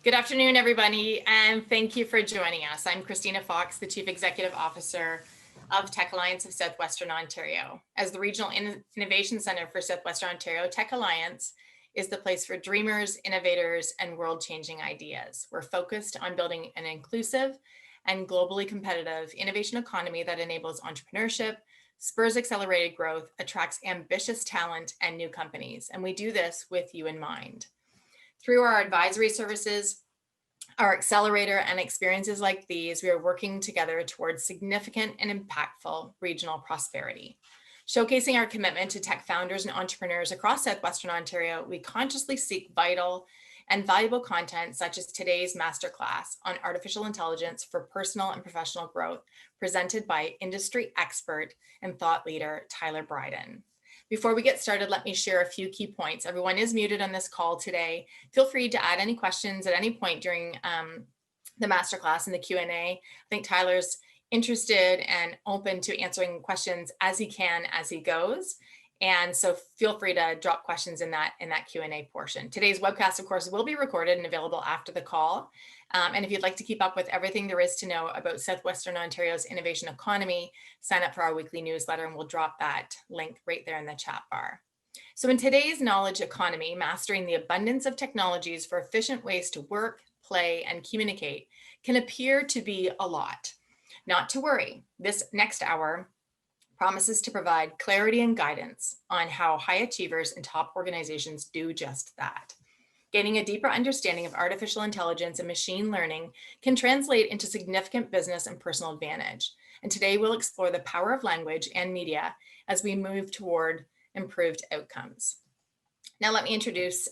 Good afternoon, everybody, and thank you for joining us. I'm Christina Fox, the Chief Executive Officer of Tech Alliance of Southwestern Ontario. As the Regional Innovation Center for Southwestern Ontario, Tech Alliance is the place for dreamers, innovators, and world-changing ideas. We're focused on building an inclusive and globally competitive innovation economy that enables entrepreneurship, spurs accelerated growth, attracts ambitious talent and new companies. And we do this with you in mind. Through our advisory services, our accelerator, and experiences like these, we are working together towards significant and impactful regional prosperity. Showcasing our commitment to tech founders and entrepreneurs across Southwestern Ontario, we consciously seek vital and valuable content such as today's Masterclass on artificial intelligence for personal and professional growth, presented by industry expert and thought leader, Tyler Bryden. Before we get started, let me share a few key points. Everyone is muted on this call today. Feel free to add any questions at any point during the masterclass in the Q&A. I think Tyler's interested and open to answering questions as he can as he goes. And so feel free to drop questions in that Q&A portion. Today's webcast, of course, will be recorded and available after the call. And if you'd like to keep up with everything there is to know about Southwestern Ontario's innovation economy, sign up for our weekly newsletter, and we'll drop that link right there in the chat bar. So in today's knowledge economy, mastering the abundance of technologies for efficient ways to work, play, and communicate can appear to be a lot. Not to worry, this next hour promises to provide clarity and guidance on how high achievers and top organizations do just that. Gaining a deeper understanding of artificial intelligence and machine learning can translate into significant business and personal advantage. And today we'll explore the power of language and media as we move toward improved outcomes. Now let me introduce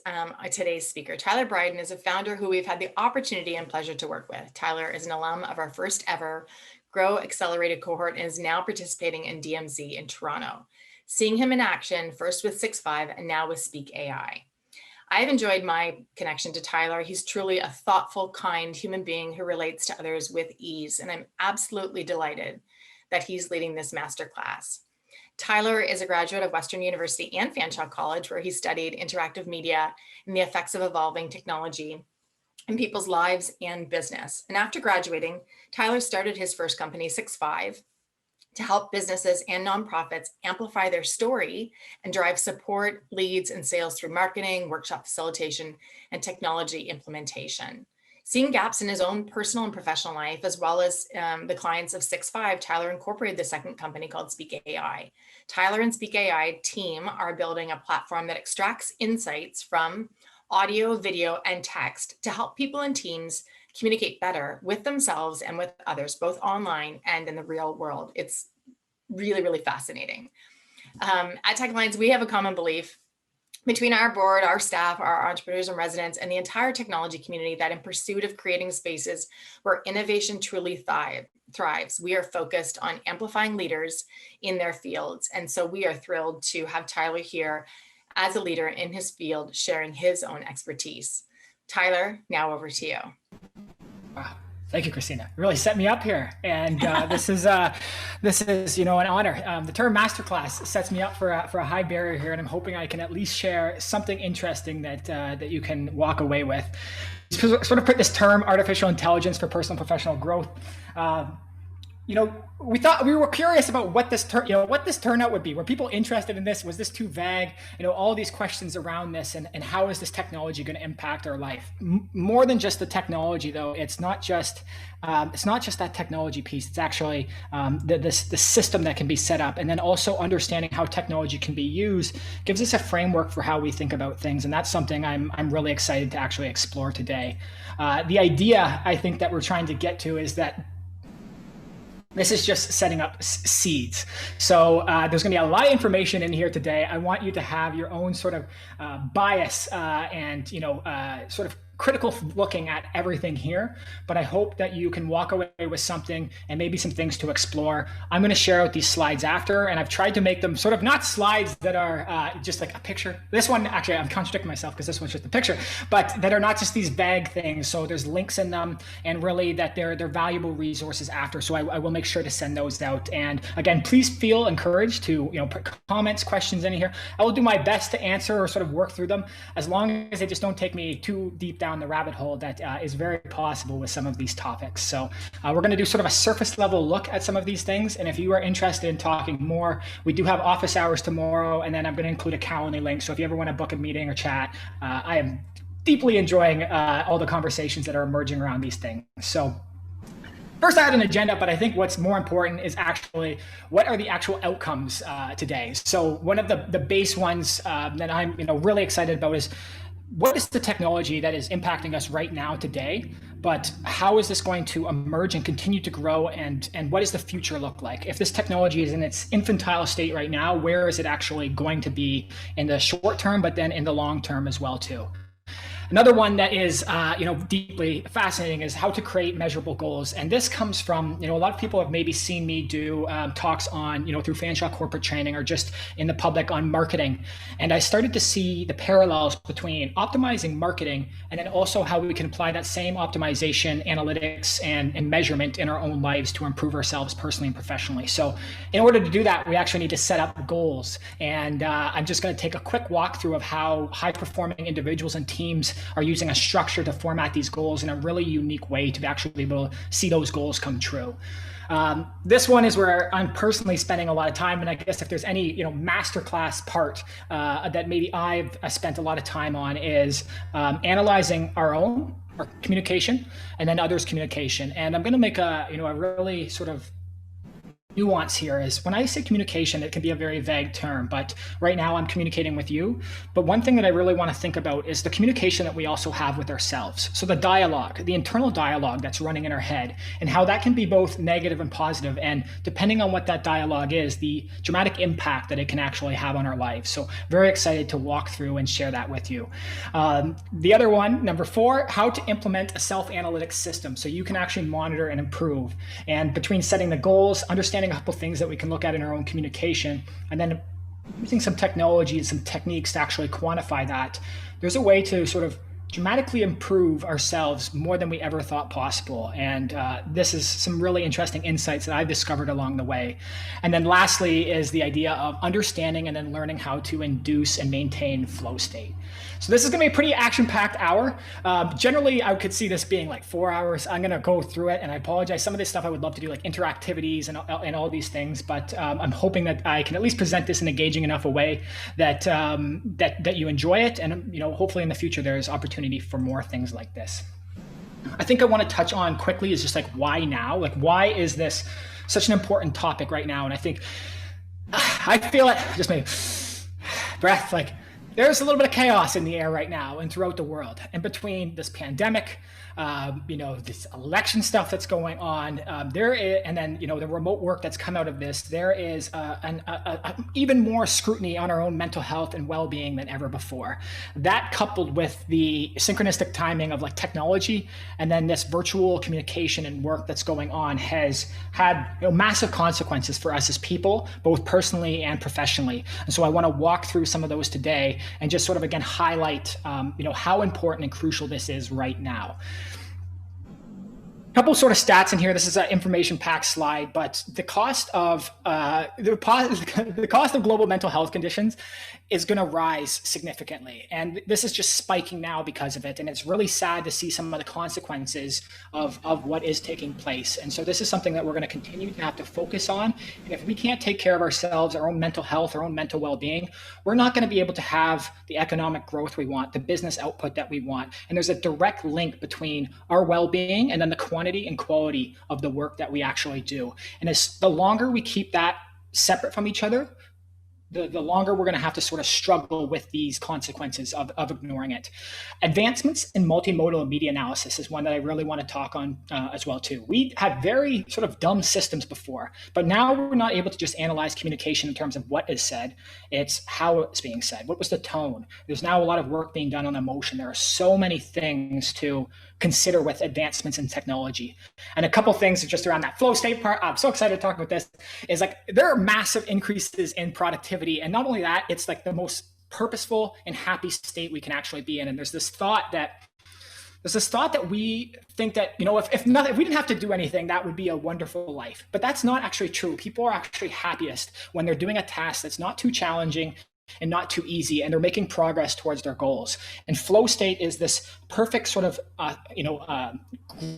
today's speaker. Tyler Bryden is a founder who we've had the opportunity and pleasure to work with. Tyler is an alum of our first ever Grow Accelerated cohort and is now participating in DMZ in Toronto. Seeing him in action, first with 6.5 and now with Speak AI. I've enjoyed my connection to Tyler. He's truly a thoughtful, kind human being who relates to others with ease, and I'm absolutely delighted that he's leading this masterclass. Tyler is a graduate of Western University and Fanshawe College, where he studied interactive media and the effects of evolving technology in people's lives and business. And after graduating, Tyler started his first company, 6.5, to help businesses and nonprofits amplify their story and drive support, leads, and sales through marketing, workshop facilitation, and technology implementation. Seeing gaps in his own personal and professional life, as well as the clients of 6.5, Tyler incorporated the second company called Speak AI. Tyler and Speak AI team are building a platform that extracts insights from audio, video, and text to help people and teams communicate better with themselves and with others, both online and in the real world. It's really, really fascinating. At Tech Alliance, we have a common belief between our board, our staff, our entrepreneurs and residents, and the entire technology community that in pursuit of creating spaces where innovation truly thrives, we are focused on amplifying leaders in their fields. And so we are thrilled to have Tyler here as a leader in his field, sharing his own expertise. Tyler, now over to you. Wow. Thank you, Christina. You really set me up here, and this is an honor. The term masterclass sets me up for a high barrier here, and I'm hoping I can at least share something interesting that you can walk away with. Sort of put this term artificial intelligence for personal and professional growth. We were curious about what this turnout would be. Were people interested in this? Was this too vague? All these questions around this, and how is this technology going to impact our life? More than just the technology, though, it's not just that technology piece. It's actually the system that can be set up, and then also understanding how technology can be used gives us a framework for how we think about things, and that's something I'm really excited to actually explore today. The idea I think that we're trying to get to is that this is just setting up seeds. So there's going to be a lot of information in here today. I want you to have your own sort of bias and sort of critical looking at everything here, but I hope that you can walk away with something and maybe some things to explore. I'm going to share out these slides after, and I've tried to make them sort of not slides that are just like a picture. This one, actually, I'm contradicting myself because this one's just a picture, but that are not just these vague things. So there's links in them, and really that they're valuable resources after. So I will make sure to send those out. And again, please feel encouraged to put comments, questions in here. I will do my best to answer or sort of work through them, as long as they just don't take me too deep down down the rabbit hole that is very possible with some of these topics. So we're going to do sort of a surface level look at some of these things. And if you are interested in talking more, we do have office hours tomorrow, and then I'm going to include a Calendly link. So if you ever want to book a meeting or chat, I am deeply enjoying all the conversations that are emerging around these things. So first, I had an agenda, but I think what's more important is actually what are the actual outcomes today. So one of the base ones that I'm really excited about is what is the technology that is impacting us right now today, but how is this going to emerge and continue to grow, and what does the future look like? If this technology is in its infantile state right now, where is it actually going to be in the short term, but then in the long term as well too? Another one that is, deeply fascinating is how to create measurable goals. And this comes from, a lot of people have maybe seen me do talks on, through Fanshawe corporate training or just in the public on marketing. And I started to see the parallels between optimizing marketing and then also how we can apply that same optimization, analytics, and measurement in our own lives to improve ourselves personally and professionally. So in order to do that, we actually need to set up goals. And I'm just going to take a quick walkthrough of how high-performing individuals and teams are using a structure to format these goals in a really unique way to actually be able to see those goals come true. This one is where I'm personally spending a lot of time, and I guess if there's any masterclass part that maybe I've spent a lot of time on is analyzing our communication and then others' communication. And I'm going to make a really sort of nuance here is when I say communication, it can be a very vague term, but right now I'm communicating with you. But one thing that I really want to think about is the communication that we also have with ourselves. So the dialogue, the internal dialogue that's running in our head, and how that can be both negative and positive. And depending on what that dialogue is, the dramatic impact that it can actually have on our lives. So very excited to walk through and share that with you. The other one, number 4, how to implement a self-analytic system so you can actually monitor and improve. And between setting the goals, understanding a couple things that we can look at in our own communication, and then using some technology and some techniques to actually quantify that, there's a way to sort of dramatically improve ourselves more than we ever thought possible. And this is some really interesting insights that I've discovered along the way. And then lastly is the idea of understanding and then learning how to induce and maintain flow state. So this is going to be a pretty action-packed hour. Generally, I could see this being like 4 hours. I'm going to go through it, and I apologize. Some of this stuff I would love to do, like interactivities and all these things, but I'm hoping that I can at least present this in engaging enough a way that that you enjoy it, and hopefully in the future there's opportunity for more things like this. I think I want to touch on quickly is just like why now? Like why is this such an important topic right now? And I think I feel it. Just maybe breath like. There's a little bit of chaos in the air right now and throughout the world. And between this pandemic, this election stuff that's going on, and then, the remote work that's come out of this, there is an even more scrutiny on our own mental health and well-being than ever before. That coupled with the synchronistic timing of like technology and then this virtual communication and work that's going on has had massive consequences for us as people, both personally and professionally. And so I want to walk through some of those today and just sort of again highlight how important and crucial this is right now. A couple sort of stats in here. This is an information-packed slide, but the cost of the cost of global mental health conditions is going to rise significantly, and this is just spiking now because of it. And it's really sad to see some of the consequences of what is taking place. And so this is something that we're going to continue to have to focus on. And if we can't take care of ourselves, our own mental health, our own mental well-being, we're not going to be able to have the economic growth we want, the business output that we want. And there's a direct link between our well-being and then the quantity and quality of the work that we actually do. And as the longer we keep that separate from each other, the longer we're going to have to sort of struggle with these consequences of ignoring it. Advancements in multimodal media analysis is one that I really want to talk on as well too. We had very sort of dumb systems before, but now we're not able to just analyze communication in terms of what is said. It's how it's being said. What was the tone? There's now a lot of work being done on emotion. There are so many things to consider with advancements in technology. And a couple things just around that flow state part, I'm so excited to talk about this, is like there are massive increases in productivity. And not only that, it's like the most purposeful and happy state we can actually be in. And there's this thought that we think that, if we didn't have to do anything, that would be a wonderful life. But that's not actually true. People are actually happiest when they're doing a task that's not too challenging and not too easy, and they're making progress towards their goals. And flow state is this perfect sort of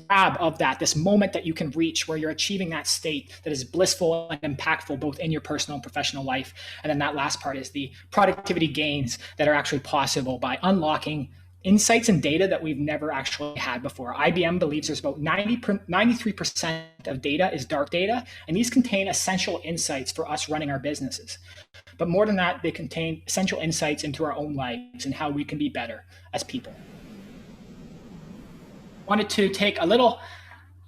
grab of that, this moment that you can reach where you're achieving that state that is blissful and impactful both in your personal and professional life. And then that last part is the productivity gains that are actually possible by unlocking insights and data that we've never actually had before. IBM believes there's about 93% of data is dark data, and these contain essential insights for us running our businesses. But more than that, they contain essential insights into our own lives and how we can be better as people. Wanted to take a little,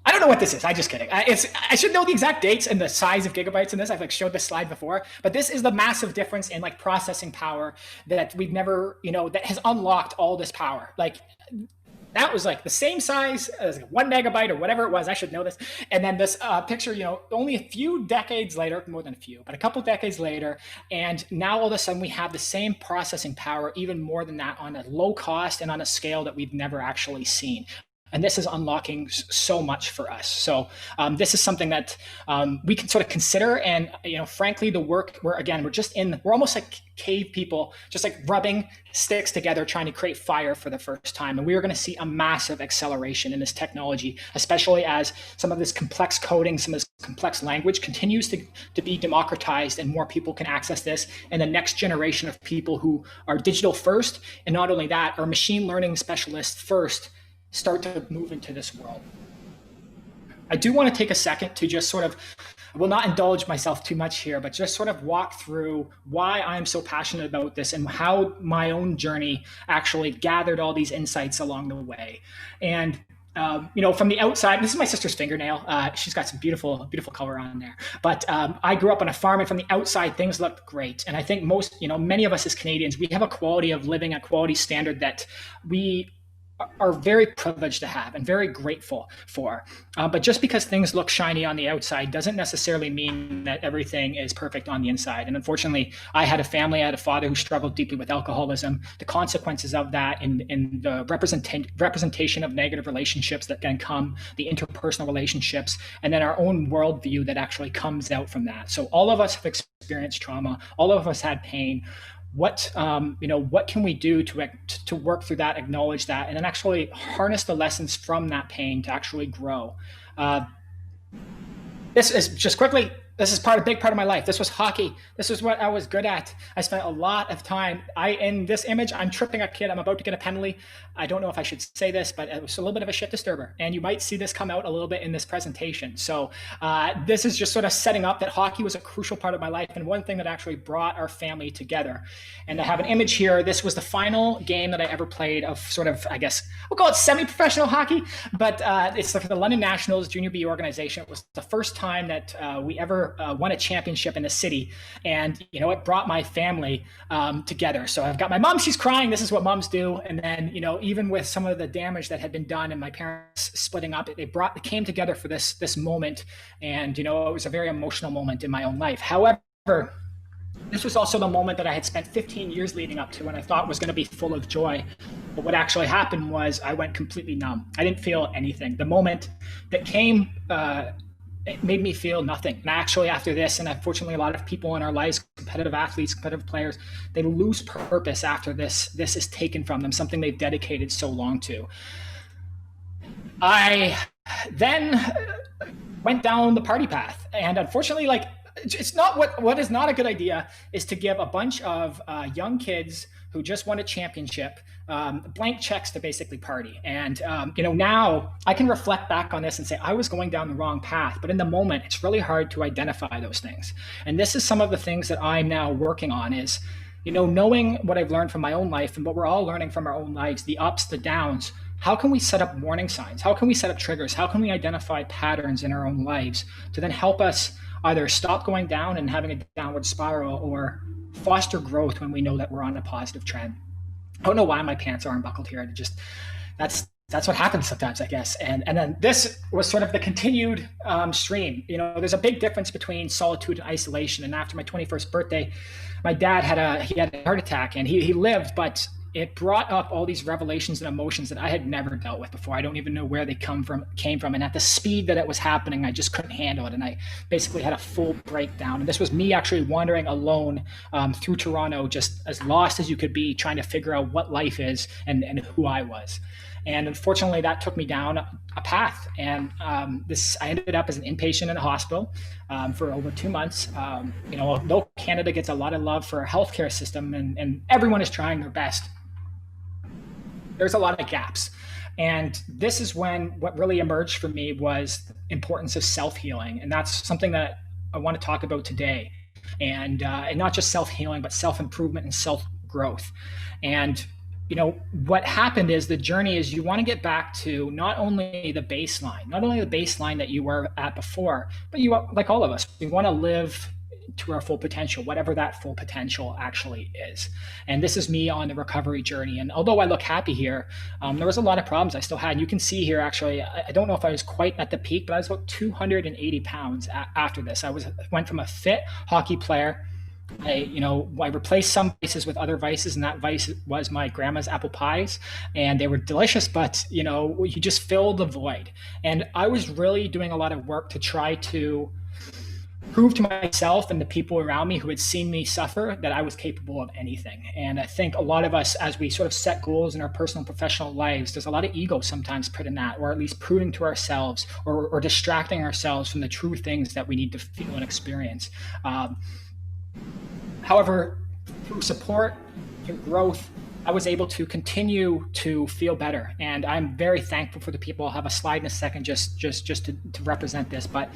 I don't know what this is. I'm just kidding. I should know the exact dates and the size of gigabytes in this. I've showed this slide before, but this is the massive difference in processing power that we've never, that has unlocked all this power. That was the same size as 1 megabyte or whatever it was. I should know this. And then this picture, only a few decades later, more than a few, but a couple decades later. And now all of a sudden we have the same processing power, even more than that, on a low cost and on a scale that we've never actually seen. And this is unlocking so much for us. So this is something that we can sort of consider. And, frankly, the work we're almost like cave people, just rubbing sticks together, trying to create fire for the first time. And we are going to see a massive acceleration in this technology, especially as some of this complex coding, some of this complex language continues to be democratized and more people can access this. And the next generation of people who are digital first, and not only that, are machine learning specialists first, start to move into this world. I do want to take a second to just I will not indulge myself too much here, but just sort of walk through why I'm so passionate about this and how my own journey actually gathered all these insights along the way. And from the outside, this is my sister's fingernail. She's got some beautiful, beautiful color on there. But I grew up on a farm, and from the outside, things looked great. And I think many of us as Canadians, we have a quality of living, a quality standard that we are very privileged to have and very grateful for. But just because things look shiny on the outside doesn't necessarily mean that everything is perfect on the inside. And unfortunately, I had a father who struggled deeply with alcoholism. The consequences of that in the representation of negative relationships that can come, the interpersonal relationships, and then our own worldview that actually comes out from that. So all of us have experienced trauma. All of us had pain. What can we do to work through that, acknowledge that, and then actually harness the lessons from that pain to actually grow? This is just quickly. This is a big part of my life. This was hockey. This is what I was good at. I spent a lot of time. In this image, I'm tripping a kid. I'm about to get a penalty. I don't know if I should say this, but it was a little bit of a shit disturber. And you might see this come out a little bit in this presentation. So this is just sort of setting up that hockey was a crucial part of my life and one thing that actually brought our family together. And I have an image here. This was the final game that I ever played of sort of, I guess, we'll call it semi-professional hockey, but it's for the London Nationals Junior B organization. It was the first time that we ever won a championship in the city, and it brought my family together. So I've got my mom, she's crying. This is what moms do. And then even with some of the damage that had been done and my parents splitting up, they came together for this moment. And it was a very emotional moment in my own life. However, this was also the moment that I had spent 15 years leading up to and I thought was going to be full of joy. But what actually happened was I went completely numb. I didn't feel anything. The moment that came, it made me feel nothing. And actually after this, and unfortunately a lot of people in our lives, competitive athletes, competitive players, they lose purpose after this is taken from them, something they've dedicated so long to. I then went down the party path. And unfortunately, it's not what is not a good idea is to give a bunch of young kids who just won a championship blank checks to basically party. And now I can reflect back on this and say I was going down the wrong path, but in the moment it's really hard to identify those things. And this is some of the things that I'm now working on is knowing what I've learned from my own life and what we're all learning from our own lives, the ups, the downs. How can we set up warning signs? How can we set up triggers? How can we identify patterns in our own lives to then help us either stop going down and having a downward spiral or foster growth when we know that we're on a positive trend? I don't know why my pants aren't buckled here. That's what happens sometimes, I guess. And then this was sort of the continued stream. There's a big difference between solitude and isolation. And after my 21st birthday, my dad had a heart attack and he lived, but it brought up all these revelations and emotions that I had never dealt with before. I don't even know where they came from. And at the speed that it was happening, I just couldn't handle it. And I basically had a full breakdown. And this was me actually wandering alone through Toronto, just as lost as you could be, trying to figure out what life is and who I was. And unfortunately, that took me down a path. And I ended up as an inpatient in a hospital for over 2 months. Although Canada gets a lot of love for a healthcare system and everyone is trying their best, there's a lot of gaps. And this is when what really emerged for me was the importance of self-healing. And that's something that I want to talk about today. And not just self-healing, but self-improvement and self-growth. And what happened is the journey is you want to get back to not only the baseline that you were at before, but you, like all of us, we want to live to our full potential, whatever that full potential actually is. And this is me on the recovery journey. And although I look happy here, there was a lot of problems I still had. You can see here, actually, I don't know if I was quite at the peak, but I was about 280 pounds after this. I went from a fit hockey player. I replaced some vices with other vices, and that vice was my grandma's apple pies, and they were delicious, but you just filled the void. And I was really doing a lot of work to try to prove to myself and the people around me who had seen me suffer that I was capable of anything. And I think a lot of us, as we sort of set goals in our personal and professional lives, there's a lot of ego sometimes put in that, or at least proving to ourselves or distracting ourselves from the true things that we need to feel and experience. However, through support, through growth, I was able to continue to feel better. And I'm very thankful for the people. I'll have a slide in a second just to represent this. But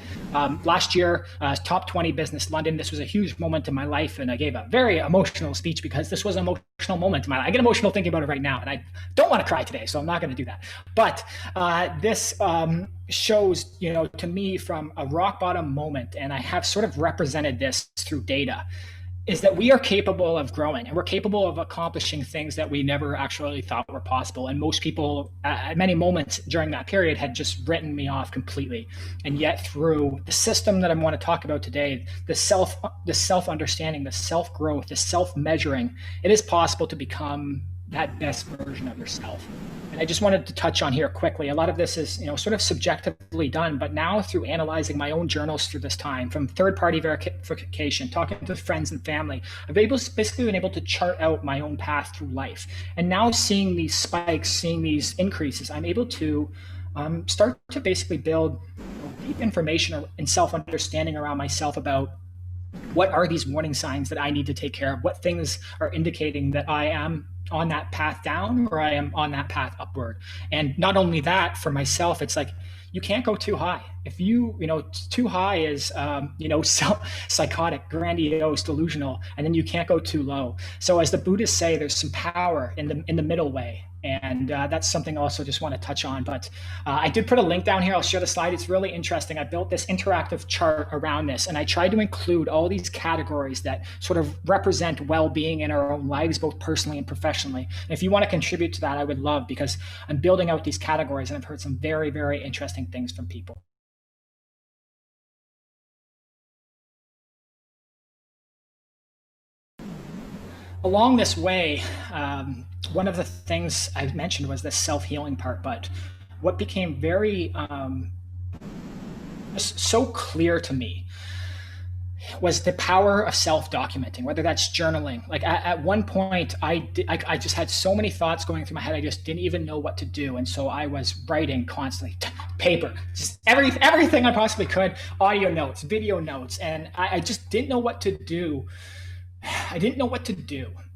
last year, Top 20 Business London, this was a huge moment in my life. And I gave a very emotional speech because this was an emotional moment in my life. I get emotional thinking about it right now. And I don't want to cry today, so I'm not going to do that. But this shows, to me from a rock bottom moment, and I have sort of represented this through data, is that we are capable of growing and we're capable of accomplishing things that we never actually thought were possible. And most people at many moments during that period had just written me off completely. And yet through the system that I want to talk about today, the self-understanding, the self-growth, the self-measuring, it is possible to become that best version of yourself. And I just wanted to touch on here quickly. A lot of this is, sort of subjectively done, but now through analyzing my own journals through this time, from third-party verification, talking to friends and family, I've basically been able to chart out my own path through life. And now seeing these spikes, seeing these increases, I'm able to start to basically build deep information and self-understanding around myself about what are these warning signs that I need to take care of, what things are indicating that I am on that path down or I am on that path upward. And not only that, for myself, it's like, you can't go too high. If too high is, psychotic, grandiose, delusional, and then you can't go too low. So as the Buddhists say, there's some power in the middle way. And that's something I also just want to touch on. But I did put a link down here. I'll share the slide. It's really interesting. I built this interactive chart around this, and I tried to include all these categories that sort of represent well-being in our own lives, both personally and professionally. And if you want to contribute to that, I would love, because I'm building out these categories, and I've heard some very, very interesting things from people. Along this way, one of the things I mentioned was the self-healing part, but what became very so clear to me was the power of self-documenting, whether that's journaling. Like at one point, I just had so many thoughts going through my head, I just didn't even know what to do. And so I was writing constantly, paper, just everything I possibly could, audio notes, video notes, and I just didn't know what to do.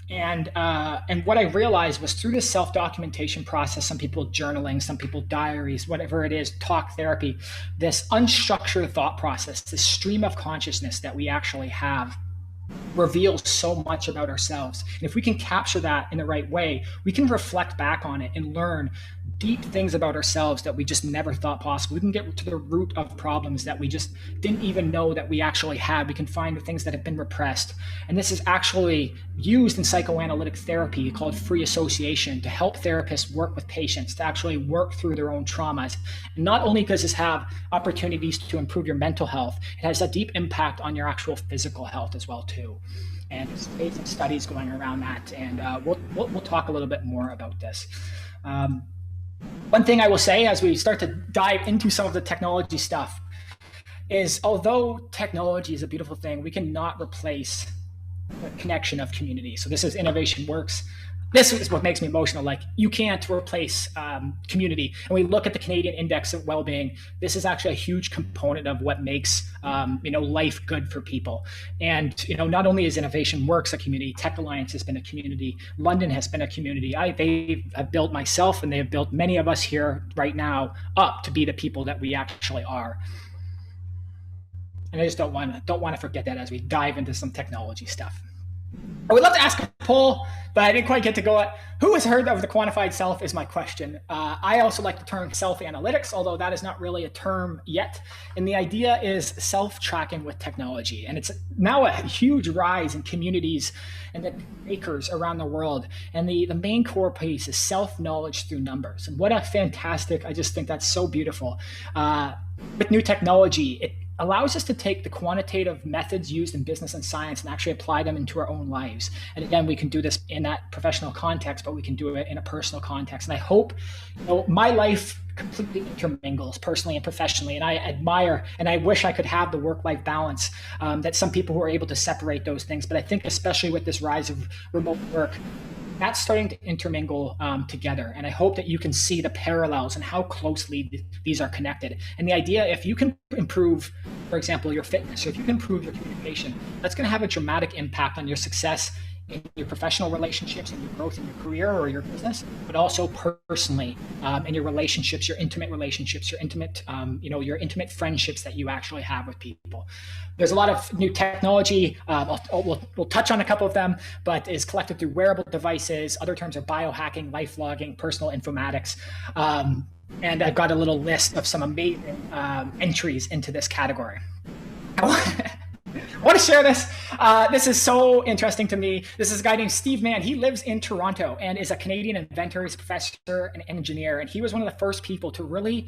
And what I realized was through this self-documentation process, some people journaling, some people diaries, whatever it is, talk therapy, this unstructured thought process, this stream of consciousness that we actually have reveals so much about ourselves. And if we can capture that in the right way, we can reflect back on it and learn deep things about ourselves that we just never thought possible. We can get to the root of problems that we just didn't even know that we actually had. We can find the things that have been repressed. And this is actually used in psychoanalytic therapy called free association to help therapists work with patients to actually work through their own traumas. And not only does this have opportunities to improve your mental health, it has a deep impact on your actual physical health as well too. and there's amazing studies going around that. And we'll talk a little bit more about this. One thing I will say as we start to dive into some of the technology stuff is, although technology is a beautiful thing, we cannot replace the connection of community. So this is Innovation Works. This is what makes me emotional. Like, you can't replace community. And we look at the Canadian Index of Wellbeing. This is actually a huge component of what makes life good for people. And not only is Innovation Works a community, Tech Alliance has been a community. London has been a community. They have built myself, and they have built many of us here right now up to be the people that we actually are. And I just don't want to forget that as we dive into some technology stuff. I would love to ask a poll, but I didn't quite get to go at who has heard of the quantified self is my question. I also like the term self-analytics, although that is not really a term yet. And the idea is self-tracking with technology. And it's now a huge rise in communities and the makers around the world. And the main core piece is self-knowledge through numbers. And what a fantastic, I just think that's so beautiful. With new technology, it allows us to take the quantitative methods used in business and science and actually apply them into our own lives. And again, we can do this in that professional context, but we can do it in a personal context. And I hope, my life completely intermingles personally and professionally. And I admire, and I wish I could have the work-life balance that some people who are able to separate those things. But I think especially with this rise of remote work, that's starting to intermingle together. And I hope that you can see the parallels and how closely these are connected. And the idea, if you can improve, for example, your fitness, or if you can improve your communication, that's going to have a dramatic impact on your success in your professional relationships and your growth in your career or your business, but also personally in your relationships, your intimate relationships, your intimate friendships that you actually have with people. There's a lot of new technology. We'll touch on a couple of them, but is collected through wearable devices. Other terms are biohacking, life logging, personal informatics. And I've got a little list of some amazing entries into this category. I want to share this. This is so interesting to me. This is a guy named Steve Mann. He lives in Toronto and is a Canadian inventor. He's a professor and engineer. And he was one of the first people to really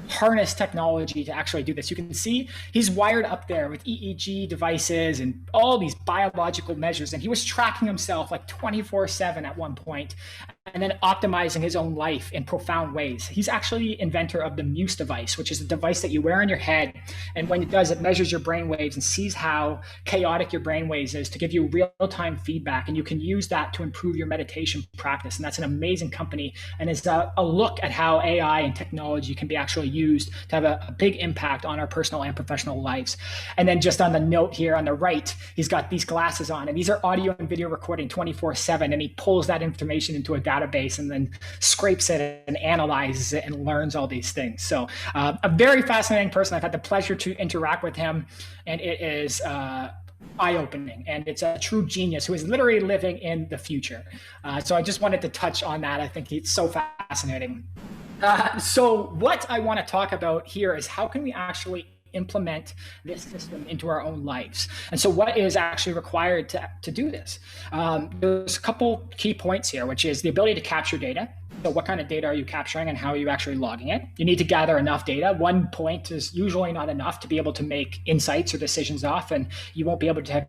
harness technology to actually do this. You can see he's wired up there with EEG devices and all these biological measures. And he was tracking himself like 24/7 at one point, and then optimizing his own life in profound ways. He's actually inventor of the Muse device, which is a device that you wear on your head. And when it does, it measures your brain waves and sees how chaotic your brain waves is to give you real-time feedback. And you can use that to improve your meditation practice. And that's an amazing company. And it's a look at how AI and technology can be actually used to have a big impact on our personal and professional lives. And then just on the note here on the right, he's got these glasses on, and these are audio and video recording 24/7. And he pulls that information into a database and then scrapes it and analyzes it and learns all these things. So a very fascinating person. I've had the pleasure to interact with him, and it is eye-opening, and it's a true genius who is literally living in the future. So I just wanted to touch on that. I think it's so fascinating. So what I want to talk about here is how can we actually implement this system into our own lives. And so what is actually required to do this? There's a couple key points here, which is the ability to capture data. So what kind of data are you capturing and how are you actually logging it? You need to gather enough data. One point is usually not enough to be able to make insights or decisions off, and you won't be able to,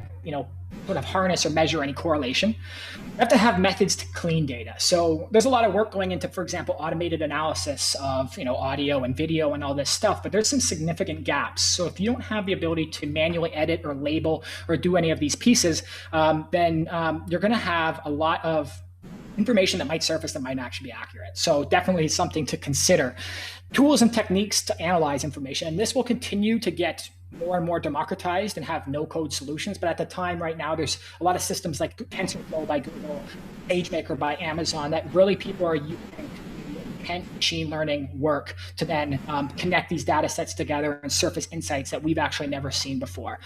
sort of harness or measure any correlation. You have to have methods to clean data. So there's a lot of work going into, for example, automated analysis of, audio and video and all this stuff, but there's some significant gaps. So if you don't have the ability to manually edit or label or do any of these pieces, then you're going to have a lot of information that might surface that might not actually be accurate. So definitely something to consider. Tools and techniques to analyze information. And this will continue to get more and more democratized and have no-code solutions. But at the time right now, there's a lot of systems like TensorFlow by Google, SageMaker by Amazon that really people are using machine learning work to then connect these data sets together and surface insights that we've actually never seen before.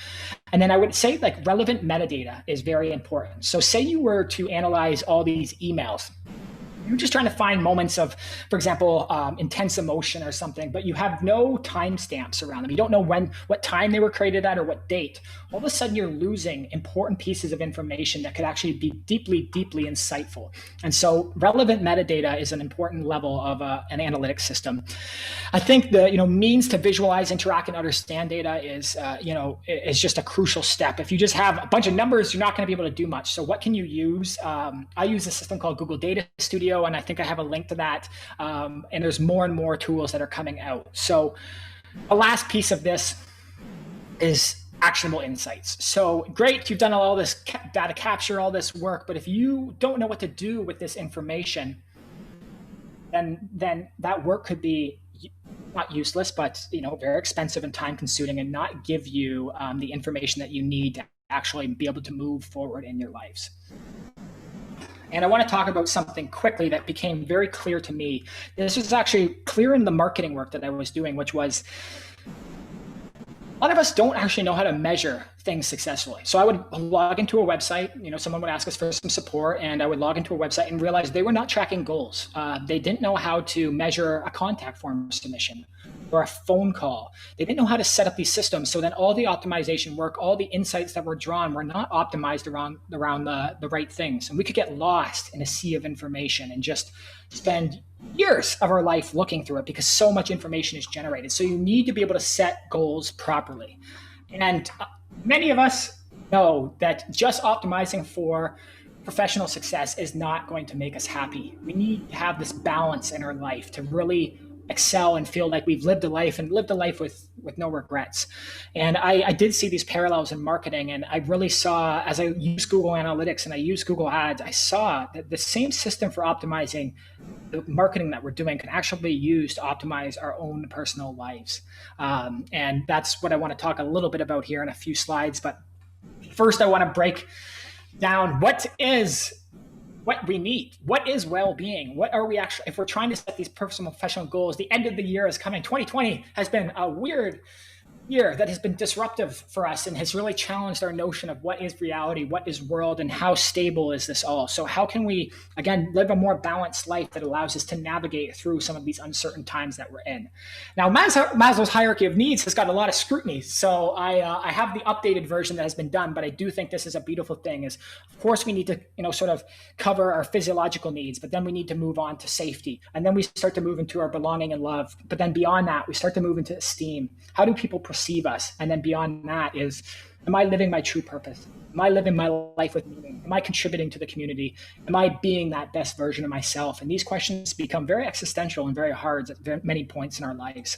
And then I would say relevant metadata is very important. So say you were to analyze all these emails you're just trying to find moments of, for example, intense emotion or something, but you have no timestamps around them. You don't know what time they were created at or what date. All of a sudden, you're losing important pieces of information that could actually be deeply, deeply insightful. And so, relevant metadata is an important level of an analytics system. I think the means to visualize, interact, and understand data is just a crucial step. If you just have a bunch of numbers, you're not going to be able to do much. So, what can you use? I use a system called Google Data Studio, and I think I have a link to that. And there's more and more tools that are coming out. So the last piece of this is actionable insights. So great, you've done all this data capture, all this work, but if you don't know what to do with this information, then that work could be not useless, but very expensive and time consuming, and not give you the information that you need to actually be able to move forward in your lives. And I want to talk about something quickly that became very clear to me. This was actually clear in the marketing work that I was doing, which was a lot of us don't actually know how to measure things successfully. So I would log into a website, someone would ask us for some support, and I would log into a website and realize they were not tracking goals. They didn't know how to measure a contact form submission or a phone call. They didn't know how to set up these systems. So then all the optimization work, all the insights that were drawn were not optimized around the right things. And we could get lost in a sea of information and just spend years of our life looking through it because so much information is generated. So you need to be able to set goals properly. And many of us know that just optimizing for professional success is not going to make us happy. We need to have this balance in our life to really excel and feel like we've lived a life with no regrets. And I did see these parallels in marketing, and I really saw, as I use Google Analytics and I use Google Ads, I saw that the same system for optimizing the marketing that we're doing can actually be used to optimize our own personal lives. And that's what I want to talk a little bit about here in a few slides. But first, I want to break down what we need. What is well-being? What are we actually, if we're trying to set these personal professional goals, the end of the year is coming. 2020 has been a weird year that has been disruptive for us and has really challenged our notion of what is reality, what is world, and how stable is this all. So how can we, again, live a more balanced life that allows us to navigate through some of these uncertain times that we're in? Now, Maslow's hierarchy of needs has got a lot of scrutiny. So I have the updated version that has been done, but I do think this is a beautiful thing. Is, of course, we need to, sort of cover our physiological needs, but then we need to move on to safety. And then we start to move into our belonging and love. But then beyond that, we start to move into esteem. How do people perceive us? And then beyond that is, am I living my true purpose? Am I living my life with meaning? Am I contributing to the community? Am I being that best version of myself? And these questions become very existential and very hard at many points in our lives.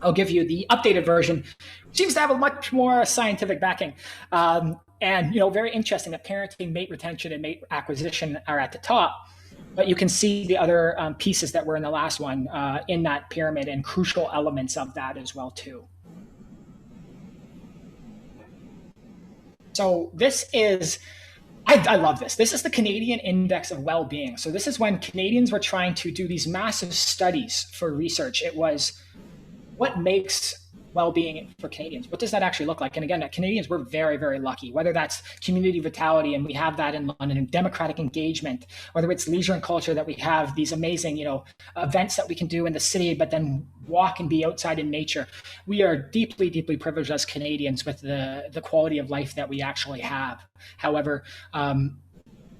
I'll give you the updated version, which seems to have a much more scientific backing. And very interesting that parenting, mate retention, and mate acquisition are at the top. But you can see the other pieces that were in the last one in that pyramid, and crucial elements of that as well too. So this is, I love this. This is the Canadian Index of Well-Being. So this is when Canadians were trying to do these massive studies for research. It was, what makes well-being for Canadians? What does that actually look like? And again, Canadians, we're very, very lucky, whether that's community vitality, and we have that in London, and democratic engagement, whether it's leisure and culture, that we have these amazing, events that we can do in the city, but then walk and be outside in nature. We are deeply, deeply privileged as Canadians with the quality of life that we actually have. However,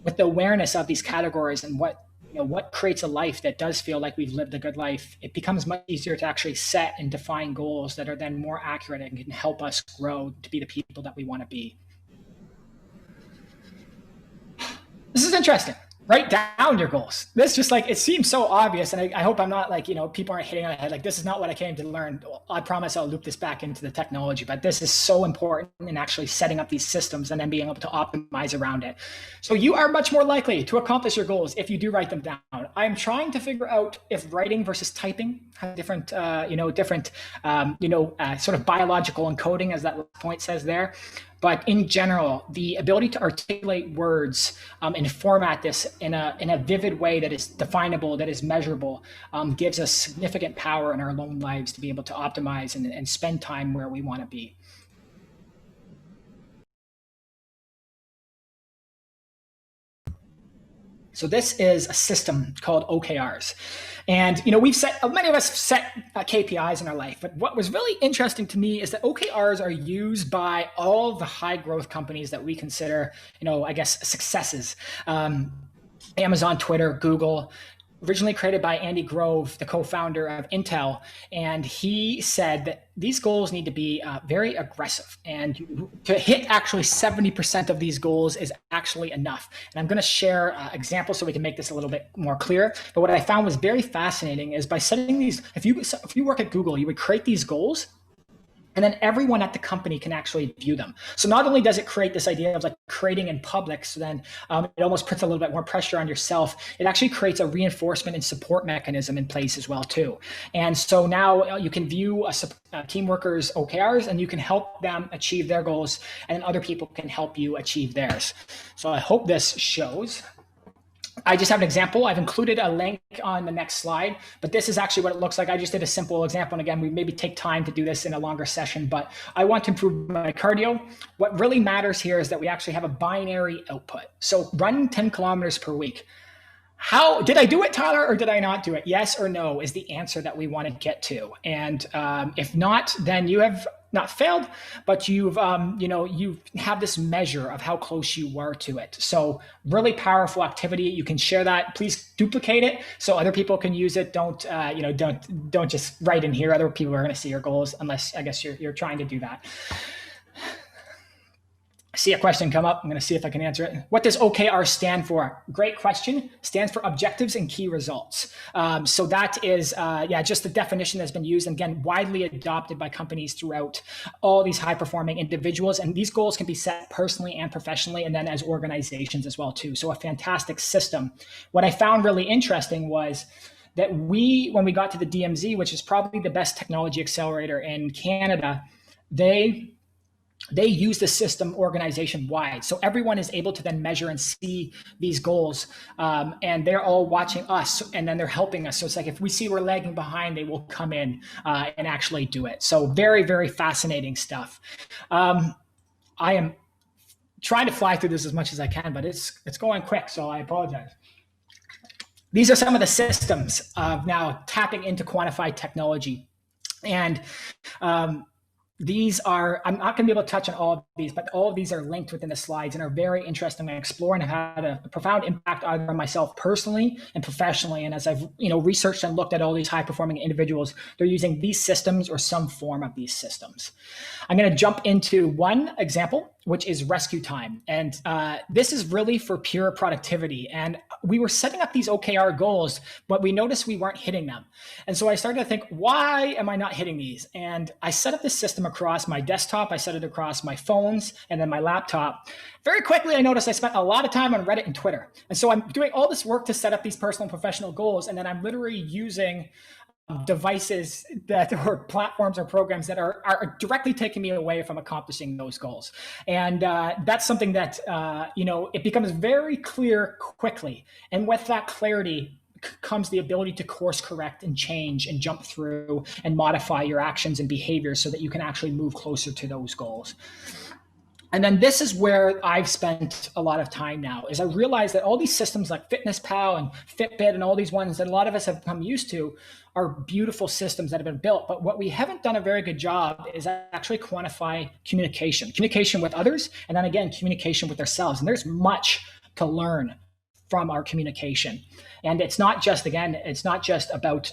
with the awareness of these categories and what creates a life that does feel like we've lived a good life, it becomes much easier to actually set and define goals that are then more accurate and can help us grow to be the people that we want to be. This is interesting. Write down your goals. This just it seems so obvious. And I hope I'm not people aren't hitting on my head. This is not what I came to learn. I promise I'll loop this back into the technology, but this is so important in actually setting up these systems and then being able to optimize around it. So you are much more likely to accomplish your goals if you do write them down. I'm trying to figure out if writing versus typing have different, sort of biological encoding, as that point says there. But in general, the ability to articulate words and format this in a vivid way that is definable, that is measurable, gives us significant power in our own lives to be able to optimize and spend time where we want to be. So this is a system called OKRs. And, many of us set KPIs in our life, but what was really interesting to me is that OKRs are used by all the high growth companies that we consider, successes. Amazon, Twitter, Google, originally created by Andy Grove, the co-founder of Intel. And he said that these goals need to be very aggressive. And to hit actually 70% of these goals is actually enough. And I'm going to share examples so we can make this a little bit more clear. But what I found was very fascinating is by setting these, if you work at Google, you would create these goals, and then everyone at the company can actually view them. So not only does it create this idea of like creating in public, so then it almost puts a little bit more pressure on yourself. It actually creates a reinforcement and support mechanism in place as well too. And so now you can view a team worker's OKRs and you can help them achieve their goals, and other people can help you achieve theirs. So I hope this shows. I just have an example. I've included a link on the next slide, but this is actually what it looks like. I just did a simple example. And again, we maybe take time to do this in a longer session, but I want to improve my cardio. What really matters here is that we actually have a binary output. So run 10 kilometers per week. How did I do it, Tyler, or did I not do it? Yes or no is the answer that we want to get to. And if not, then you have not failed, but you have this measure of how close you were to it. So really powerful activity. You can share that. Please duplicate it so other people can use it. Don't just write in here. Other people are going to see your goals, unless I guess you're trying to do that. See a question come up. I'm going to see if I can answer it. What does OKR stand for? Great question. Stands for objectives and key results. So that is, just the definition that's been used, and again, widely adopted by companies throughout all these high performing individuals. And these goals can be set personally and professionally, and then as organizations as well too. So a fantastic system. What I found really interesting was that when we got to the DMZ, which is probably the best technology accelerator in Canada, they use the system organization wide. So everyone is able to then measure and see these goals, and they're all watching us, and then they're helping us. So it's like, if we see we're lagging behind, they will come in and actually do it. So very, very fascinating stuff. I am trying to fly through this as much as I can, but it's going quick, so I apologize. These are some of the systems of now tapping into quantified technology. And these are, I'm not going to be able to touch on all of these, but all of these are linked within the slides and are very interesting and explore, and have had a profound impact either on myself personally and professionally. And as I've researched and looked at all these high performing individuals, they're using these systems or some form of these systems. I'm going to jump into one example, which is rescue time. And this is really for pure productivity. And we were setting up these OKR goals, but we noticed we weren't hitting them. And so I started to think, why am I not hitting these? And I set up this system across my desktop. I set it across my phones and then my laptop. Very quickly, I noticed I spent a lot of time on Reddit and Twitter. And so I'm doing all this work to set up these personal and professional goals. And then I'm literally using devices or platforms or programs that are directly taking me away from accomplishing those goals. And that's something that, it becomes very clear quickly. And with that clarity comes the ability to course correct and change and jump through and modify your actions and behaviors so that you can actually move closer to those goals. And then this is where I've spent a lot of time now, is I realized that all these systems like FitnessPal and Fitbit and all these ones that a lot of us have become used to are beautiful systems that have been built. But what we haven't done a very good job is actually quantify communication with others, and then again, communication with ourselves. And there's much to learn from our communication. And it's not just about,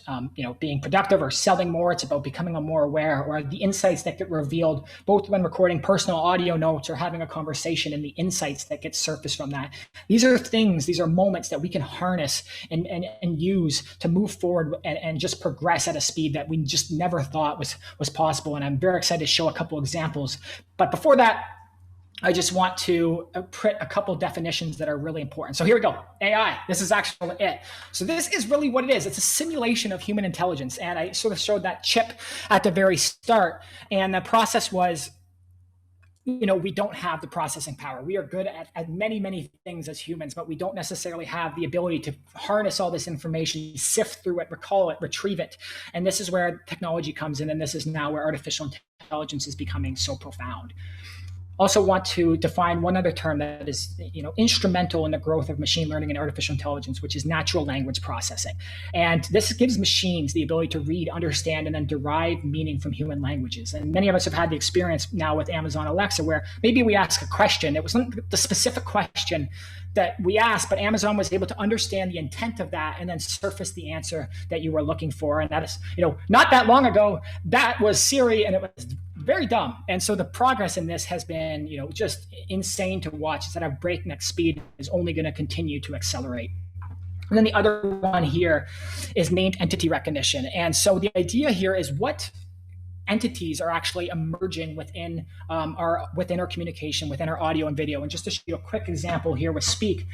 being productive or selling more. It's about becoming more aware, or the insights that get revealed, both when recording personal audio notes or having a conversation, and the insights that get surfaced from that. These are moments that we can harness and use to move forward and just progress at a speed that we just never thought was possible. And I'm very excited to show a couple examples. But before that, I just want to put a couple definitions that are really important. So here we go. AI. This is actually it. So this is really what it is. It's a simulation of human intelligence. And I sort of showed that chip at the very start. And the process was, we don't have the processing power. We are good at many, many things as humans, but we don't necessarily have the ability to harness all this information, sift through it, recall it, retrieve it. And this is where technology comes in. And this is now where artificial intelligence is becoming so profound. Also want to define one other term that is, instrumental in the growth of machine learning and artificial intelligence, which is natural language processing. And this gives machines the ability to read, understand, and then derive meaning from human languages. And many of us have had the experience now with Amazon Alexa, where maybe we ask a question. It wasn't the specific question that we asked, but Amazon was able to understand the intent of that and then surface the answer that you were looking for. And that is, not that long ago, that was Siri, and it was very dumb. And so the progress in this has been, just insane to watch. It's at a breakneck speed, is only going to continue to accelerate. And then the other one here is named entity recognition. And so the idea here is what entities are actually emerging within our communication, within our audio and video. And just to show you a quick example here with Speak,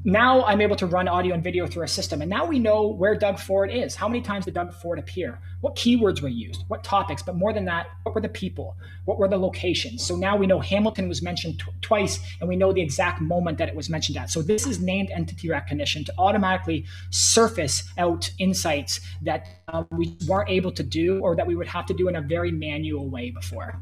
now I'm able to run audio and video through a system. And now we know where Doug Ford is. How many times did Doug Ford appear? What keywords were used? What topics? But more than that, what were the people? What were the locations? So now we know Hamilton was mentioned twice, and we know the exact moment that it was mentioned at. So this is named entity recognition to automatically surface out insights that we weren't able to do, or that we would have to do in a very manual way before.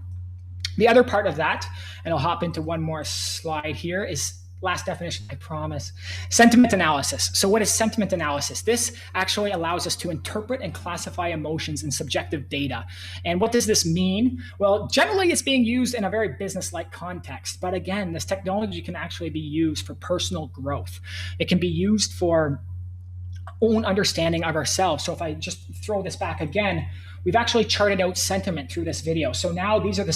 The other part of that, and I'll hop into one more slide here, is last definition, I promise. Sentiment analysis. So what is sentiment analysis? This actually allows us to interpret and classify emotions in subjective data. And what does this mean? Well, generally it's being used in a very business-like context. But again, this technology can actually be used for personal growth. It can be used for own understanding of ourselves. So if I just throw this back again, we've actually charted out sentiment through this video. So now these are the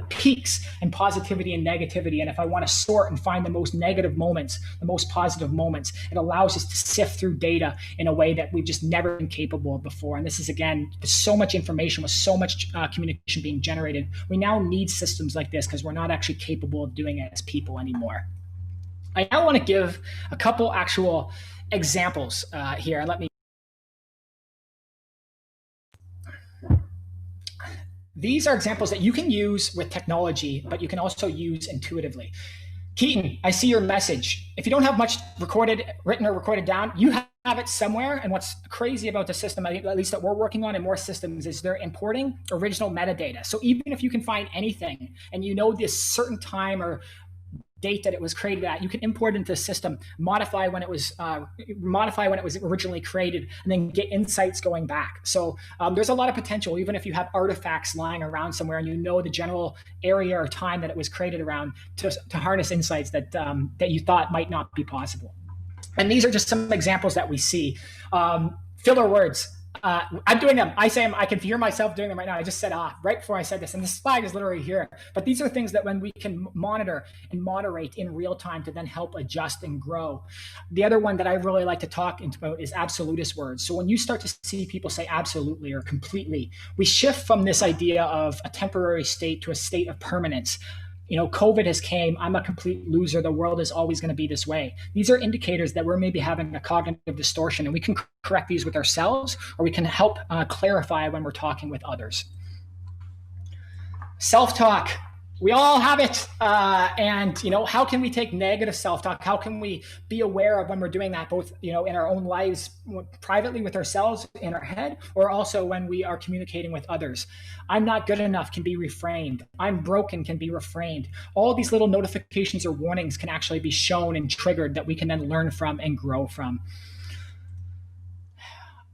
peaks in positivity and negativity. And if I want to sort and find the most negative moments, the most positive moments, it allows us to sift through data in a way that we've just never been capable of before. And this is, again, there's so much information with so much communication being generated. We now need systems like this because we're not actually capable of doing it as people anymore. I now want to give a couple actual examples here. Let me. These are examples that you can use with technology, but you can also use intuitively. Keaton, I see your message. If you don't have much written or recorded down, you have it somewhere. And what's crazy about the system, at least that we're working on in more systems, is they're importing original metadata. So even if you can find anything and you know this certain time or date that it was created at, you can import into the system, modify when it was originally created, and then get insights going back. So there's a lot of potential, even if you have artifacts lying around somewhere and you know the general area or time that it was created around, to harness insights that you thought might not be possible. And these are just some examples that we see. Filler words. I'm doing them. I can hear myself doing them right now. I just said right before I said this, and the slide is literally here. But these are things that when we can monitor and moderate in real time to then help adjust and grow. The other one that I really like to talk about is absolutist words. So when you start to see people say absolutely or completely, we shift from this idea of a temporary state to a state of permanence. COVID has came, I'm a complete loser, the world is always going to be this way. These are indicators that we're maybe having a cognitive distortion, and we can correct these with ourselves, or we can help clarify when we're talking with others. Self-talk. We all have it. And how can we take negative self-talk? How can we be aware of when we're doing that, both, in our own lives, privately with ourselves in our head, or also when we are communicating with others? I'm not good enough can be reframed. I'm broken can be reframed. All these little notifications or warnings can actually be shown and triggered that we can then learn from and grow from.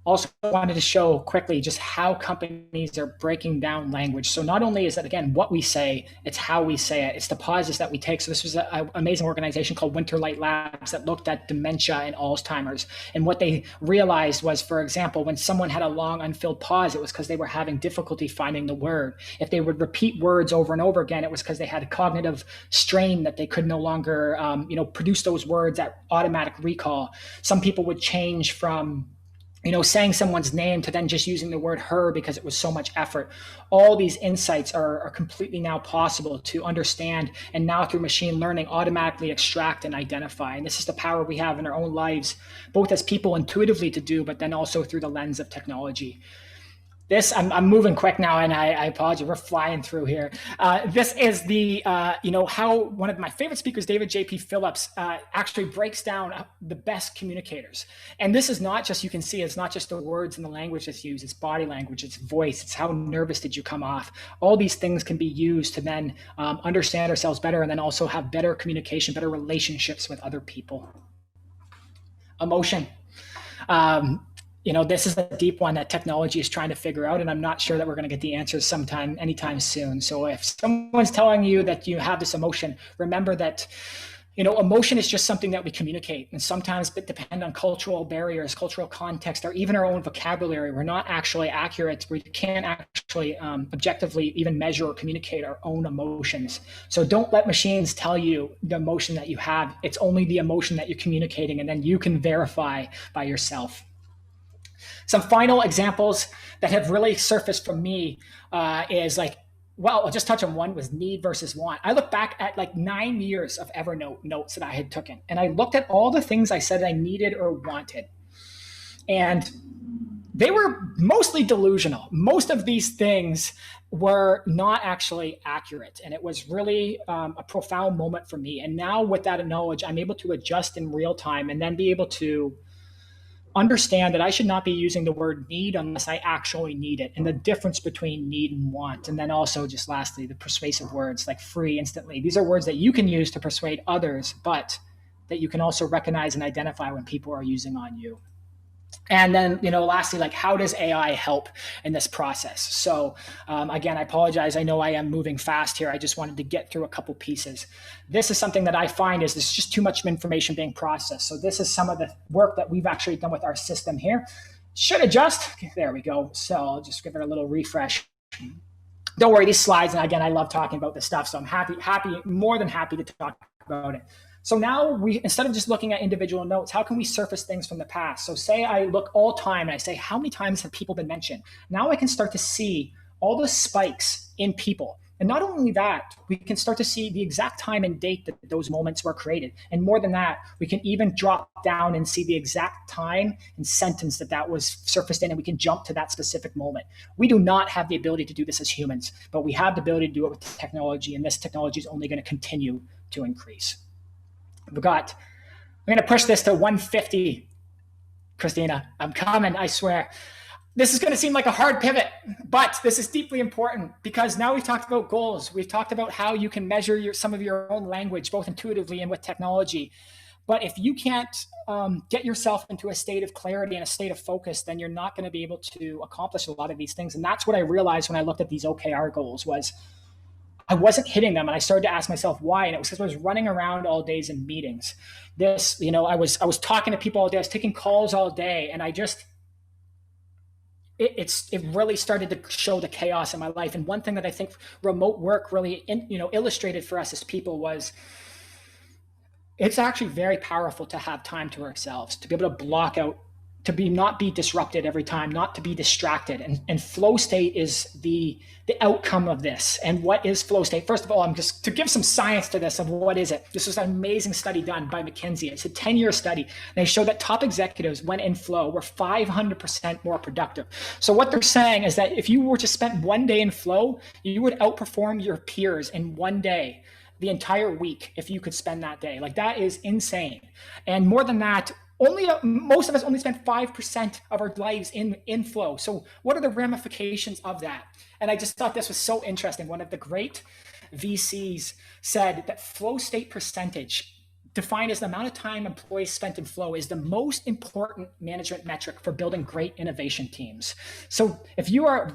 Also wanted to show quickly just how companies are breaking down language. So not only is it, again, what we say, it's how we say it. It's the pauses that we take. So this was an amazing organization called Winterlight Labs that looked at dementia and Alzheimer's. And what they realized was, for example, when someone had a long unfilled pause, it was because they were having difficulty finding the word. If they would repeat words over and over again, it was because they had a cognitive strain that they could no longer, produce those words at automatic recall. Some people would change from saying someone's name to then just using the word her because it was so much effort. All these insights are completely now possible to understand, and now through machine learning, automatically extract and identify. And this is the power we have in our own lives, both as people intuitively to do, but then also through the lens of technology. This, I'm moving quick now, and I apologize. We're flying through here. This is the, how one of my favorite speakers, David J.P. Phillips, actually breaks down the best communicators. And this is not just, you can see, it's not just the words and the language that's used, it's body language, it's voice, it's how nervous did you come off. All these things can be used to then understand ourselves better, and then also have better communication, better relationships with other people. Emotion. This is a deep one that technology is trying to figure out, and I'm not sure that we're going to get the answers anytime soon. So if someone's telling you that you have this emotion, remember that, emotion is just something that we communicate, and sometimes it depends on cultural barriers, cultural context, or even our own vocabulary. We're not actually accurate. We can't actually objectively even measure or communicate our own emotions. So don't let machines tell you the emotion that you have. It's only the emotion that you're communicating, and then you can verify by yourself. Some final examples that have really surfaced for me is I'll just touch on one, was need versus want. I look back at 9 years of Evernote notes that I had taken, and I looked at all the things I said I needed or wanted. And they were mostly delusional. Most of these things were not actually accurate. And it was really a profound moment for me. And now with that knowledge, I'm able to adjust in real time and then be able to understand that I should not be using the word need unless I actually need it, and the difference between need and want. And then also, just lastly, the persuasive words like free, instantly. These are words that you can use to persuade others, but that you can also recognize and identify when people are using on you. And then, lastly, how does AI help in this process? So again, I apologize. I know I am moving fast here. I just wanted to get through a couple pieces. This is something that I find is there's just too much information being processed. So this is some of the work that we've actually done with our system here. Should adjust. There we go. So I'll just give it a little refresh. Don't worry, these slides, and again, I love talking about this stuff. So I'm more than happy to talk about it. So now instead of just looking at individual notes, how can we surface things from the past? So say I look all time and I say, how many times have people been mentioned? Now I can start to see all the spikes in people. And not only that, we can start to see the exact time and date that those moments were created. And more than that, we can even drop down and see the exact time and sentence that was surfaced in, and we can jump to that specific moment. We do not have the ability to do this as humans, but we have the ability to do it with technology, and this technology is only going to continue to increase. I'm going to push this to 150. Christina, I'm coming, I swear. This is going to seem like a hard pivot, but this is deeply important because now we've talked about goals. We've talked about how you can measure some of your own language, both intuitively and with technology. But if you can't get yourself into a state of clarity and a state of focus, then you're not going to be able to accomplish a lot of these things. And that's what I realized when I looked at these OKR goals was I wasn't hitting them, and I started to ask myself why. And it was because I was running around all days in meetings. I was talking to people all day. I was taking calls all day, and it really started to show the chaos in my life. And one thing that I think remote work really illustrated for us as people was it's actually very powerful to have time to ourselves, to be able to block out, to not be disrupted every time, not to be distracted. And flow state is the outcome of this. And what is flow state? First of all, I'm just to give some science to this of what is it. This was an amazing study done by McKinsey. It's a 10-year study. And they showed that top executives, when in flow, were 500% more productive. So what they're saying is that if you were to spend one day in flow, you would outperform your peers in one day the entire week if you could spend that day. That is insane. And more than that, most of us only spend 5% of our lives in flow. So what are the ramifications of that? And I just thought this was so interesting. One of the great VCs said that flow state percentage, defined as the amount of time employees spent in flow, is the most important management metric for building great innovation teams. So if you're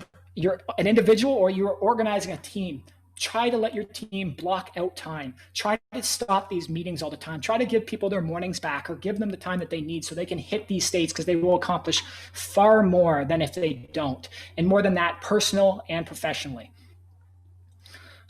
an individual or you're organizing a team, try to let your team block out time. Try to stop these meetings all the time. Try to give people their mornings back or give them the time that they need so they can hit these states, because they will accomplish far more than if they don't. And more than that, personal and professionally.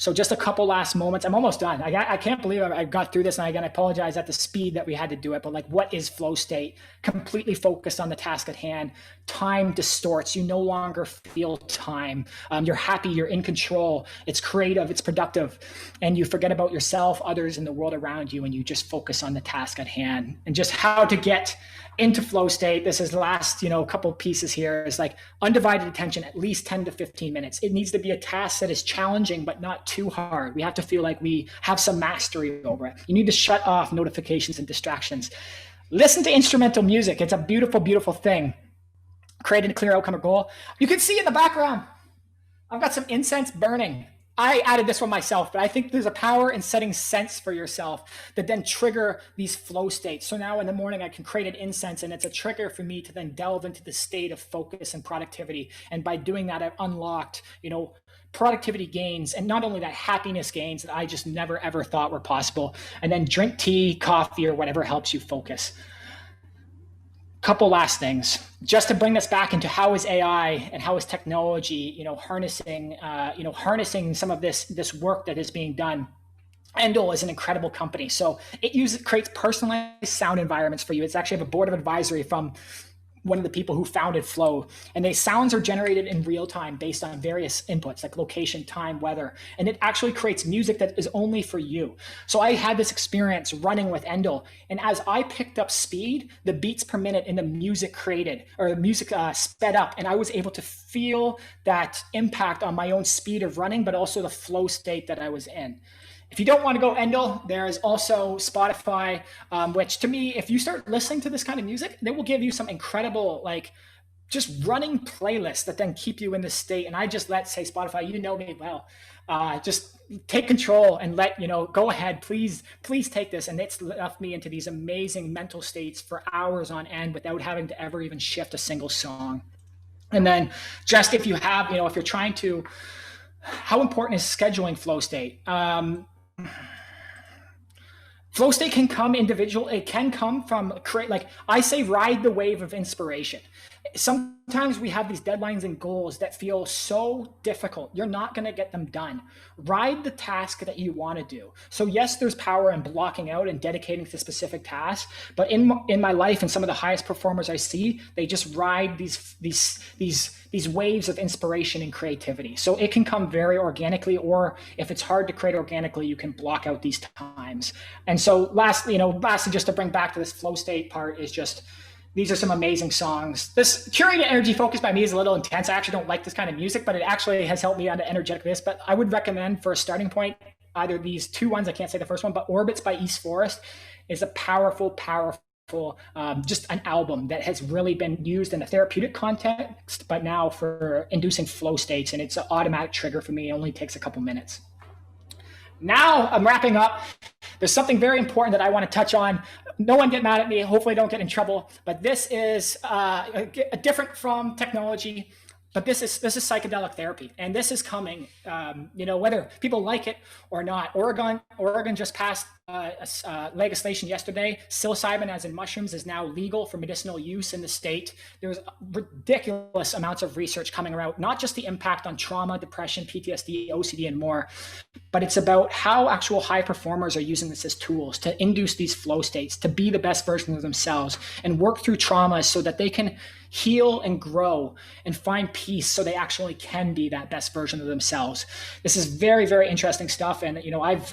So just a couple last moments. I'm almost done. I can't believe I got through this. And again, I apologize at the speed that we had to do it, but like, what is flow state? Completely focused on the task at hand. Time distorts. You no longer feel time. You're happy. You're in control. It's creative. It's productive. And you forget about yourself, others, and the world around you. And you just focus on the task at hand. And just how to get into flow state. This is the last, couple pieces here is like undivided attention, at least 10 to 15 minutes. It needs to be a task that is challenging, but not too hard. We have to feel like we have some mastery over it. You need to shut off notifications and distractions. Listen to instrumental music. It's a beautiful, beautiful thing. Create a clear outcome or goal. You can see in the background, I've got some incense burning. I added this one myself, but I think there's a power in setting scents for yourself that then trigger these flow states. So now in the morning, I can create an incense, and it's a trigger for me to then delve into the state of focus and productivity. And by doing that, I've unlocked, productivity gains, and not only that, happiness gains that I just never, ever thought were possible. And then drink tea, coffee, or whatever helps you focus. Couple last things, just to bring this back into how is AI and how is technology, harnessing some of this work that is being done. Endel is an incredible company. So it creates personalized sound environments for you. It's actually have a board of advisory from one of the people who founded Flow, and the sounds are generated in real time based on various inputs like location, time, weather, and it actually creates music that is only for you. So I had this experience running with Endel, and as I picked up speed, the beats per minute in the music created, or the music sped up, and I was able to feel that impact on my own speed of running, but also the flow state that I was in. If you don't want to go Endel, there is also Spotify, which to me, if you start listening to this kind of music, they will give you some incredible, just running playlists that then keep you in this state. And I just say Spotify, you know me well, just take control and go ahead, please take this. And it's left me into these amazing mental states for hours on end without having to ever even shift a single song. And then just if you have, if you're trying to, how important is scheduling flow state? Flow state can come individual. It can come from I say, ride the wave of inspiration. Sometimes we have these deadlines and goals that feel so difficult. You're not going to get them done. Ride the task that you want to do. So yes, there's power in blocking out and dedicating to specific tasks. But in my life, and some of the highest performers I see, they just ride these waves of inspiration and creativity. So it can come very organically, or if it's hard to create organically, you can block out these times. And so lastly, just to bring back to this flow state part is just, these are some amazing songs. This Curated Energy Focus by me is a little intense. I actually don't like this kind of music, but it actually has helped me on the energetic this. But I would recommend for a starting point, either these two ones, I can't say the first one, but Orbits by East Forest is a powerful, just an album that has really been used in a therapeutic context, but now for inducing flow states. And it's an automatic trigger for me. It only takes a couple minutes. Now I'm wrapping up. There's something very important that I want to touch on. No one get mad at me. Hopefully I don't get in trouble. But this is different from technology. But this is psychedelic therapy, and this is coming. Whether people like it or not. Oregon just passed legislation yesterday. Psilocybin, as in mushrooms, is now legal for medicinal use in the state. There's ridiculous amounts of research coming around, not just the impact on trauma, depression, PTSD, OCD, and more, but it's about how actual high performers are using this as tools to induce these flow states, to be the best version of themselves and work through traumas so that they can heal and grow and find peace so they actually can be that best version of themselves. This is very, very interesting stuff. And, I've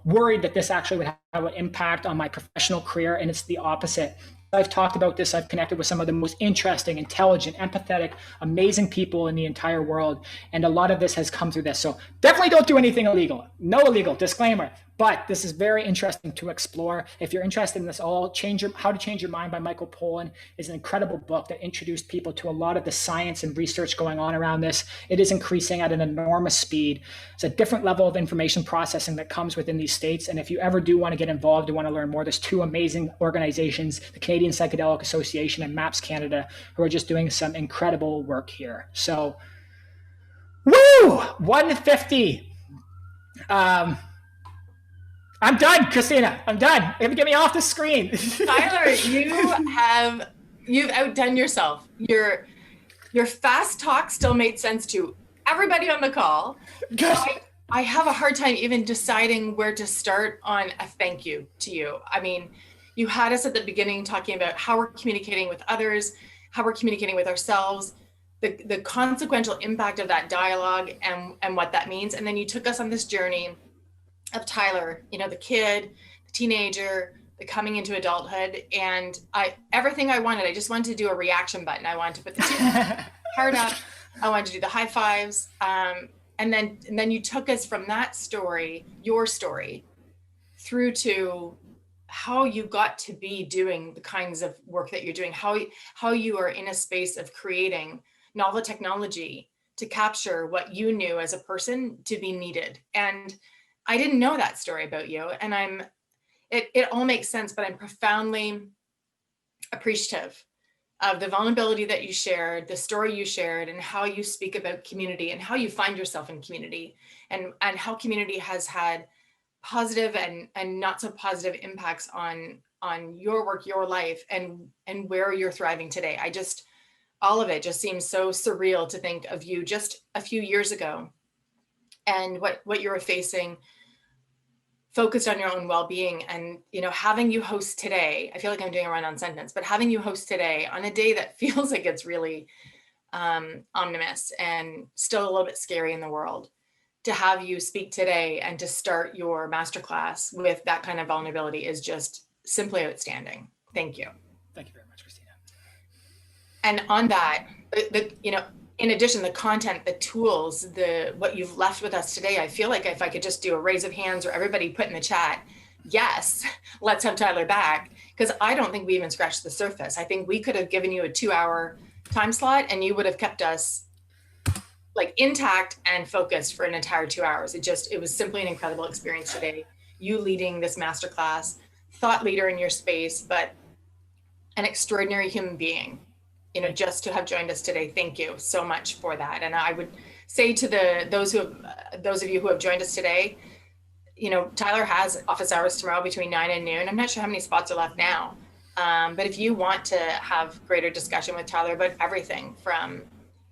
worried that this actually would have an impact on my professional career, and it's the opposite. I've talked about this. I've connected with some of the most interesting, intelligent, empathetic, amazing people in the entire world. And a lot of this has come through this. So definitely don't do anything illegal. No illegal, disclaimer. But this is very interesting to explore. If you're interested in this all, How to Change Your Mind by Michael Pollan is an incredible book that introduced people to a lot of the science and research going on around this. It is increasing at an enormous speed. It's a different level of information processing that comes within these states. And if you ever do want to get involved and want to learn more, there's two amazing organizations, the Canadian Psychedelic Association and MAPS Canada, who are just doing some incredible work here. So, woo! 150. I'm done, Christina. I'm done. Get me off the screen. Tyler, you've outdone yourself. Your fast talk still made sense to everybody on the call. I have a hard time even deciding where to start on a thank you to you. I mean, you had us at the beginning talking about how we're communicating with others, how we're communicating with ourselves, the consequential impact of that dialogue and what that means. And then you took us on this journey of Tyler, the kid, the teenager, the coming into adulthood. And everything I wanted, I just wanted to do a reaction button. I wanted to put the heart up. I wanted to do the high fives. And then you took us from that story, your story, through to how you got to be doing the kinds of work that you're doing, how you are in a space of creating novel technology to capture what you knew as a person to be needed. And I didn't know that story about you. And it all makes sense, but I'm profoundly appreciative of the vulnerability that you shared, the story you shared, and how you speak about community and how you find yourself in community, and how community has had positive and not so positive impacts on your work, your life, and where you're thriving today. All of it just seems so surreal to think of you just a few years ago and what you were facing, focused on your own well-being. And having you host today, I feel like I'm doing a run-on sentence, but having you host today on a day that feels like it's really ominous and still a little bit scary in the world, to have you speak today and to start your masterclass with that kind of vulnerability is just simply outstanding. Thank you. Thank you very much, Christina. And on that, in addition, the content, the tools, what you've left with us today, I feel like if I could just do a raise of hands or everybody put in the chat, yes, let's have Tyler back, because I don't think we even scratched the surface. I think we could have given you a 2-hour time slot and you would have kept us like intact and focused for an entire 2 hours. It was simply an incredible experience today. You leading this masterclass, thought leader in your space, but an extraordinary human being. Just to have joined us today. Thank you so much for that. And I would say to those of you who have joined us today, Tyler has office hours tomorrow between 9 and noon. I'm not sure how many spots are left now. But if you want to have greater discussion with Tyler about everything from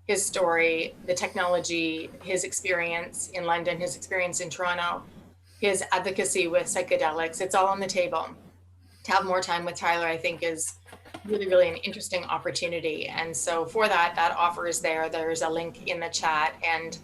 his story, the technology, his experience in London, his experience in Toronto, his advocacy with psychedelics, it's all on the table. To have more time with Tyler, I think, is really, really an interesting opportunity. And so for that offer is there. There's a link in the chat. And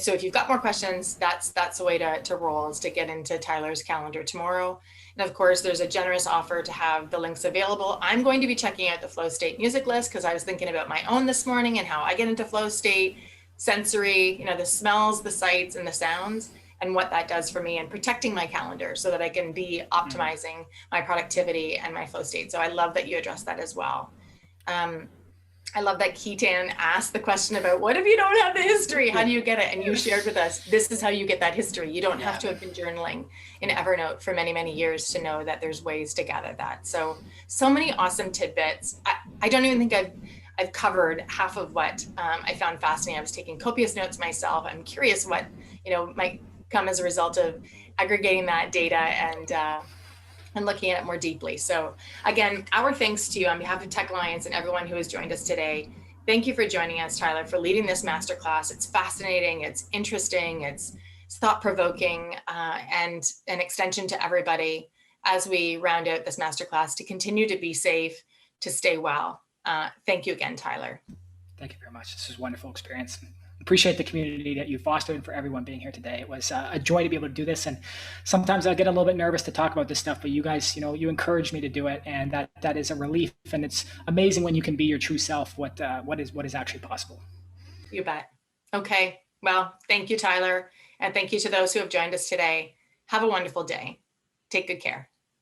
so if you've got more questions, that's the way to roll, is to get into Tyler's calendar tomorrow. And of course, there's a generous offer to have the links available. I'm going to be checking out the flow state music list because I was thinking about my own this morning and how I get into flow state, sensory, the smells, the sights, and the sounds, and what that does for me, and protecting my calendar so that I can be optimizing my productivity and my flow state. So I love that you addressed that as well. I love that Keaton asked the question about, what if you don't have the history? How do you get it? And you shared with us, this is how you get that history. You don't have to have been journaling in Evernote for many, many years to know that there's ways to gather that. So many awesome tidbits. I don't even think I've covered half of what I found fascinating. I was taking copious notes myself. I'm curious what, might come as a result of aggregating that data and looking at it more deeply. So again, our thanks to you on behalf of Tech Alliance and everyone who has joined us today. Thank you for joining us, Tyler, for leading this masterclass. It's fascinating, it's interesting, it's thought-provoking, and an extension to everybody as we round out this masterclass to continue to be safe, to stay well. Thank you again, Tyler. Thank you very much. This was a wonderful experience. Appreciate the community that you fostered and for everyone being here today. It was a joy to be able to do this. And sometimes I get a little bit nervous to talk about this stuff, but you guys, you encouraged me to do it. And that is a relief. And it's amazing when you can be your true self, what is actually possible. You bet. Okay. Well, thank you, Tyler. And thank you to those who have joined us today. Have a wonderful day. Take good care.